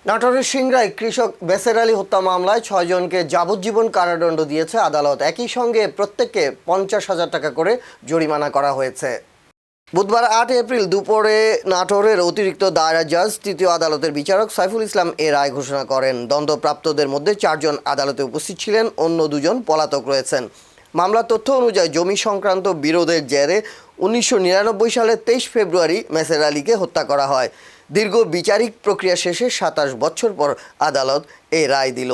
নাটোরের সিংড়ায় কৃষক বেসের আলী হত্যা মামলায় ৬ জনকে যাবজ্জীবন কারাদণ্ড দিয়েছে আদালত। একই সঙ্গে প্রত্যেককে ৫০,০০০ টাকা করে জরিমানা করা হয়েছে। বুধবার ৮ এপ্রিল দুপুরে নাটোরের অতিরিক্ত দায়রা জজ তৃতীয় আদালতের বিচারক সাইফুল ইসলাম এ রায় ঘোষণা করেন। দণ্ডপ্রাপ্তদের মধ্যে ৪ জন আদালতে উপস্থিত ছিলেন, অন্য ২ জন পলাতক রয়েছেন। মামলার তথ্য অনুযায়ী জমি সংক্রান্ত বিরোধের জেরে ১৯৯৯ সালের ২৩ ফেব্রুয়ারি বেসের আলীকে হত্যা করা হয়। দীর্ঘ বিচারিক প্রক্রিয়া শেষে ২৭ বছর পর আদালত এই রায় দিল।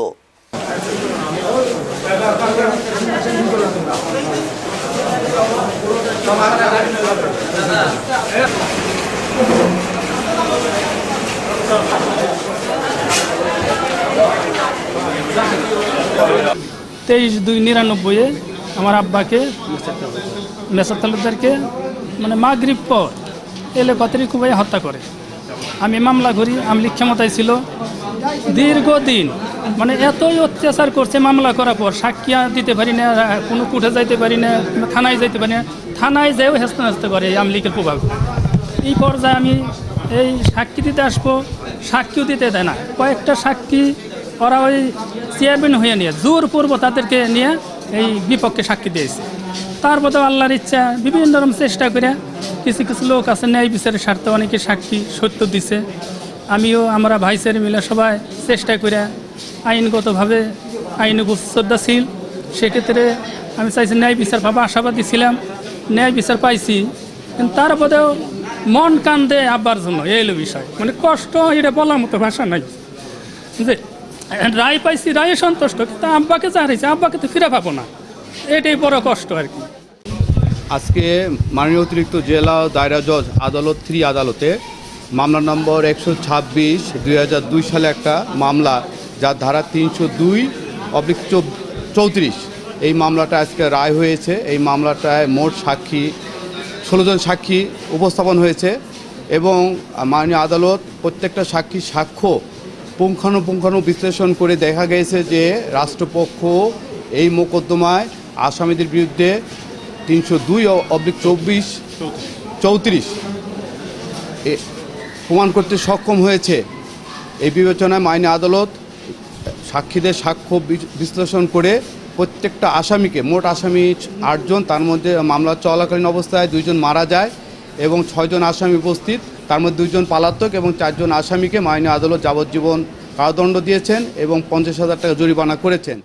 ২৩/২/৯৯ আমার আব্বাকে মেসার তালুকদারকে মাগরিব পর এলাকাতেই খুবই হত্যা করে। আমি মামলা করি, আমলিগ ক্ষমতায় ছিল দীর্ঘদিন, এতই অত্যাচার করছে। মামলা করার পর সাক্ষী দিতে পারি না, কোনো কোর্টে যাইতে পারি না, থানায় যাইতে পারি না, থানায় যেও হেস্তে হেস্তে করে এই আমলিগের প্রভাব। এই পর্যায়ে আমি এই সাক্ষী দিতে আসবো, সাক্ষীও দিতে দেয় না। কয়েকটা সাক্ষী ওরা ওই চেয়ারম্যান হয়ে নিয়ে জোর পূর্ব তাদেরকে নিয়ে এই বিপক্ষে সাক্ষী দিয়েছে। তারপরে আল্লাহর ইচ্ছা বিভিন্ন রকম চেষ্টা করে কিছু কিছু লোক আছে ন্যায় বিচারের স্বার্থে অনেকে সাক্ষী সত্য দিছে। আমিও আমরা ভাইসের মিলে সবাই চেষ্টা করে আইনগতভাবে শ্রদ্ধাশীল, সেক্ষেত্রে আমি চাইছি ন্যায় বিচার পাবো, আশাবাদী ছিলাম, ন্যায় বিচার পাইছি। কিন্তু তারপরেও মন কান্দে আব্বার জন্য এই হলো বিষয়, কষ্ট এটা বলার মতো ভাষা নাই। যে রায় পাইছি, রায়ে সন্তুষ্ট, কিন্তু আব্বাকে যা হারিয়েছে আব্বাকে তো ফিরে পাবো না, এটাই বড় কষ্ট আর কি। আজকে মাননীয় অতিরিক্ত জেলা দায়রা জজ আদালত 3 আদালতে মামলা নম্বর ১২৬/২০০২ সালে একটা মামলা, যার ধারা ৩০২/34 এই মামলাটা আজকে রায় হয়েছে। এই মামলাটায় মোট সাক্ষী 16 জন সাক্ষী উপস্থাপন হয়েছে এবং মাননীয় আদালত প্রত্যেকটা সাক্ষীর সাক্ষ্য পুঙ্খানুপুঙ্খানু বিশ্লেষণ করে দেখা গেছে যে রাষ্ট্রপক্ষ এই মোকদ্দমায় আসামিদের বিরুদ্ধে ৩০২/34 প্রমাণ করতে সক্ষম হয়েছে। এই বিবেচনায় মাননীয় আদালত সাক্ষীদের সাক্ষ্য বিশ্লেষণ করে প্রত্যেকটা আসামিকে, মোট আসামি 8 জন, তার মধ্যে মামলা চলাকালীন অবস্থায় 2 জন মারা যায় এবং 6 জন আসামি উপস্থিত, তার মধ্যে 2 জন পলাতক এবং 4 জন আসামিকে মাননীয় আদালত যাবজ্জীবন কারাদণ্ড দিয়েছেন এবং ৫০,০০০ টাকা জরিমানা করেছেন।